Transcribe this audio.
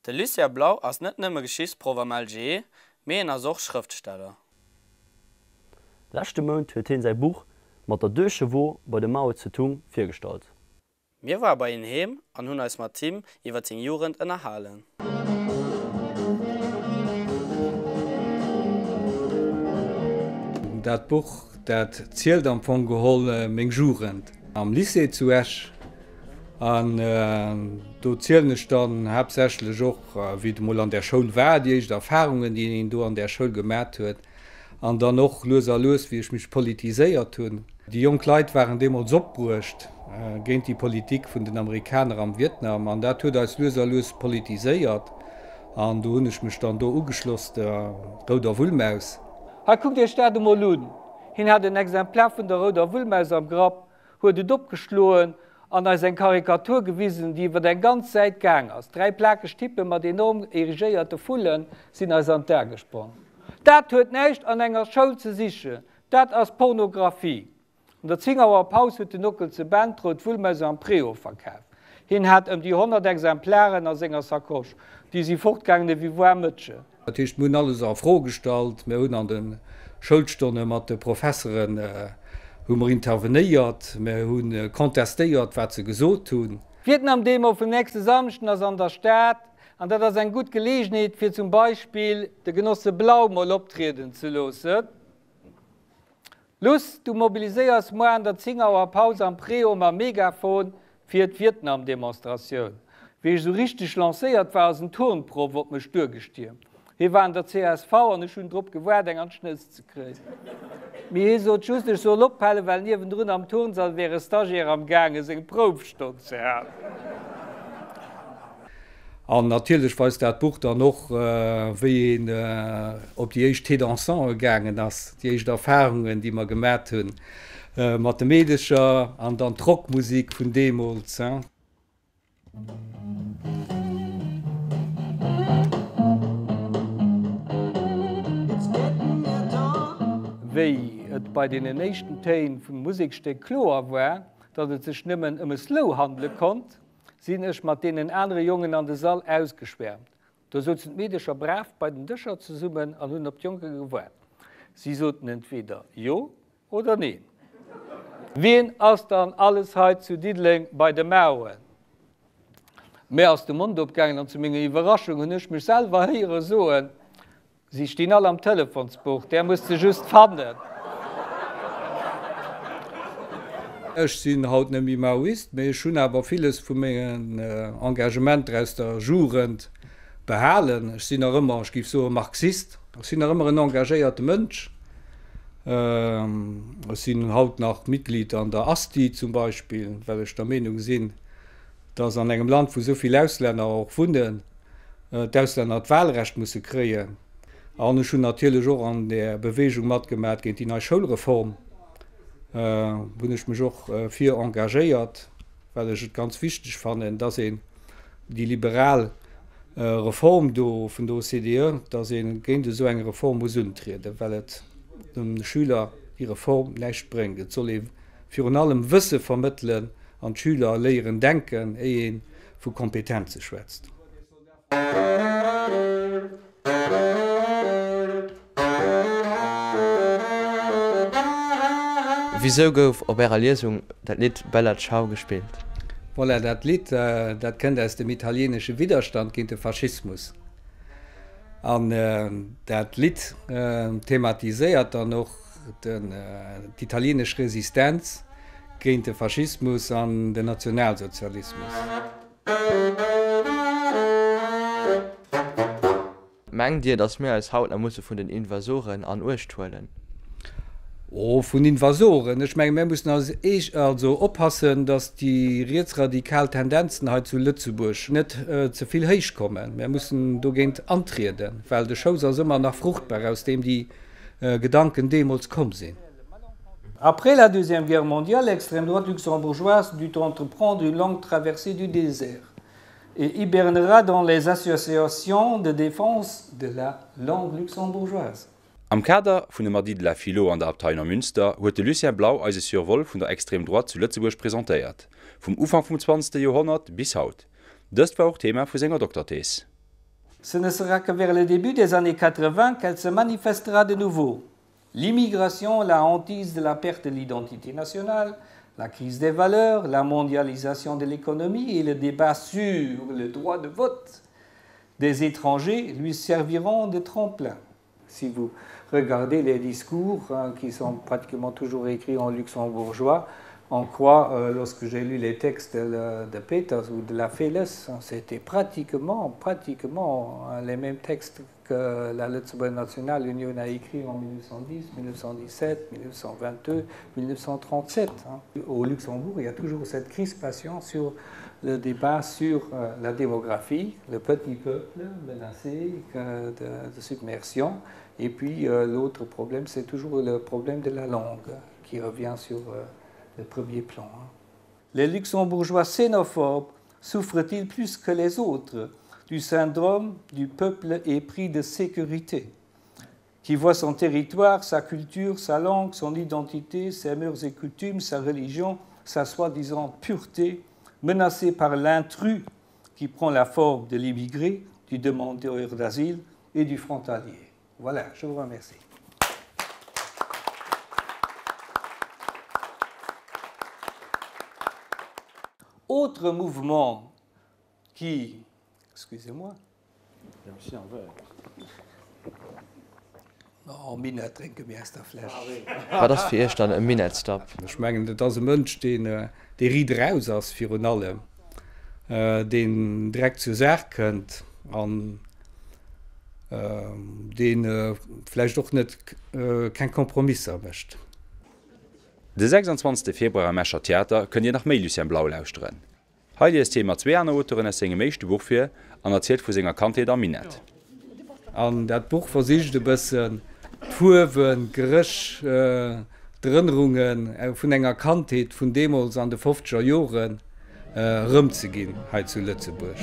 De Lucia Blau ass net nëmme Geschichtsprogramm G, méen as och Schriftsteller. Lächte Mount huet hin sei Buch mat der Dëche Wo bei de Mao Zedong firstalt. Mir war bei en Heem an hunn als mat Team iwwer 10 Jurend ënnerhalen. Dat Buch dat zielelt am vun Geholl még Jurend. Am Lycée zu Esch an do zielnech dann hebsächle Joch wie de moll an der Schul wäich, Erfahrungen, die en do an der Schul gemerert huet, an dann noch loser los, wie ich mich politiséiert hunn. Die Jungkleit waren demmer opbrucht géint die Politik vun den Amerikaner am Vietnam, an dat huet als loser los politiséiert, an do hunnech mech dann do ugeschloss der Roder Wulmaus. Ha guckt Dir Stade Moluden. Hin hat den Exemplar vun der Roder Wulmaus am Grab, huet et opgeschloen an als eng Karikatur gewiesen, die iwwer eng ganz Zäit gang ass. 3 Plakestippe mat enorm erigéierte Fullen sinn als an der gespann. Dat huet näicht an enger Schoul ze siche, dat ass Pornografie. Und der Zingauer Paus huet den Nuckel ze Bandrot Wulmaus am Preo verkäft. Hin hat die 100 Exemplaren as enger Sakoch, die sie fortgangene wie Mëtsche. Dat hicht mun alles a Frostalt, mé hun an den Schuldstonne mat de Professoren hummer intervenéiert, mé hunn kontestéiert, wat ze gesot hunn. Vietnam dem auf dem nächste Samsten ass an der Staat, an dat ass eng gut Gelegenheet fir zum Beispiel de Genosse Blau mal optreten ze losen. Lust, du mobiliséiers moi an der Zingauer Pause am Preo ma Megafon fir d' Vietnam-Demonstratioun. Wie ich so richtig lacéiert war as een Turnprof op me Stürgestier. Hier war an der CSV an ich hun Drpp gewwer eng an Schnitz ze kre. Mi so justch so Lopelle, weil niewen runn am Turnsaal wäre Stagier am Gange seg Profstot ze her. An natilech weis dat Buch da noch wie op die eich Tédansan gegangen ass, die eich Erfahrungen, die man gemerkt hunn, mathemedischer an dann Trockmusik vun Demos. Wéi et bei den nächsten Teen vum Musiksteck klar war, dat et sech nimmen ëm Slow handle konnt, sinn ech mat denen andere Jungen an de Saal ausgeschwärmt. Da sozen medischer brav bei den Dëcher ze summen an hunn op Joke gewert. Sie soten entweder Jo oder nee. Wien ass dann alles heit zu Diedling bei de Mauen. Mehr aus dem Mund opgangen an zu mége Iwerraschung hun ech michsel hire soen. Sie stehen alle am Telefonsbuch, der musste just fanden. Ech sinn haut nemmi Maoist, méi schon awer vieles vu mégen Engagement aus der Jurend behalen. Ech sinn ëmmer gif so Marxist, sinn ëmmer en engagéierte Mënsch. Sinn haut nach Mitglied an der ASTI zum Beispiel, wellch der Menung sinn, dats an engem Land wo soviel Ausländer auch vunden d'Ausländer d Wahlrecht musssse kreien. An schon natürlich auch an der Bewegung mat gemerkt gegen die neue Schulreform, wo ich mich auch viel engagiert, weil ich es ganz wichtig fand, dass die liberale Reform von der OCDE, dass gegen so eine Reform muss treten, weil es den Schüler die Reform nicht bringt. Es soll für allem Wissen vermitteln an Schüler lehren denken, von Kompetenzen schwätzt. Wieso gouf op Ärer Lesung dat Lied Bella Ciao gespielt? Voilà, dat Lied dat kennt aus dem italiensche Widerstand gegen den Faschismus. Dat Lied thematisiert dann noch die italienische Resistenz gegen den Faschismus an den Nationalsozialismus. Mengt Dir, dass mehr als Haut muss vun den Invasoren an Urstuhlen? Oh, vun Invasoren. Ich mein, wir müssen also oppassen, dass die rechtsradikal Tendenzen halt zu Lützeburg nicht zuviel heich kommen. Wir müssen dogent antreten, weil de Shows immer nach fruchtbar, aus dem die Gedanken Demos kommen sind. Après la Deuxième Guerre mondiale, l'extrême droite luxembourgeoise dut entreprendre une longue traversée du désert et hibernera dans les associations de défense de la langue luxembourgeoise. Am Kader vun dem Mardi de la Philo an der Abteilung Münster huet de Lucien Blau als Survol vun der extrem droit zu Lützeburg präsentéiert, vum Ufang vom 20. Jahrhundert bis haut. Dëst war auch Thema vu senger Doktorthees. Ce ne sera que vers le début des années 80 qu'elle se manifestera de nouveau. L'immigration, la hantise de la perte de l'identité nationale, la crise des valeurs, la mondialisation de l'économie et le débat sur le droit de vote des étrangers lui serviront de tremplin. Si vous regardez les discours qui sont pratiquement toujours écrits en luxembourgeois, on croit, lorsque j'ai lu les textes de Peters ou de la Felles, c'était pratiquement les mêmes textes que la Luxembourg nationale, l'Union a écrit en 1910, 1917, 1922, 1937. Au Luxembourg, il y a toujours cette crispation sur le débat sur la démographie, le petit peuple menacé de submersion. Et puis l'autre problème, c'est toujours le problème de la langue qui revient sur le premier plan. Les luxembourgeois xénophobes souffrent-ils plus que les autres du syndrome du peuple épris de sécurité, qui voit son territoire, sa culture, sa langue, son identité, ses mœurs et coutumes, sa religion, sa soi-disant pureté, menacée par l'intrus qui prend la forme de l'immigré, du demandeur d'asile et du frontalier. Voilà, je vous remercie. Autre mouvement qui, excusez-moi, Minute trinke mir erst der Flasche. War das fir dann e Minutstop? Schmengen dat Mënsch de Ried raus ass Fi allem den dreck zu sä kënnt an denläch doch net kein Kompromiss erwächt. De 26. Februar Mäscher Theater könnt ihr nach Melusien Blau lausren. Heidi ist Thema 2 an Autoren as senge meeschte Buch fir an erzählt vu senger Kante der Minet. An dat Buch versicht de bëssen Tuwen, Grech, Drnnerungen vun enger Kantheet vun Demos an de 50er Joren rëm ze ginn heit zu Lützeburg.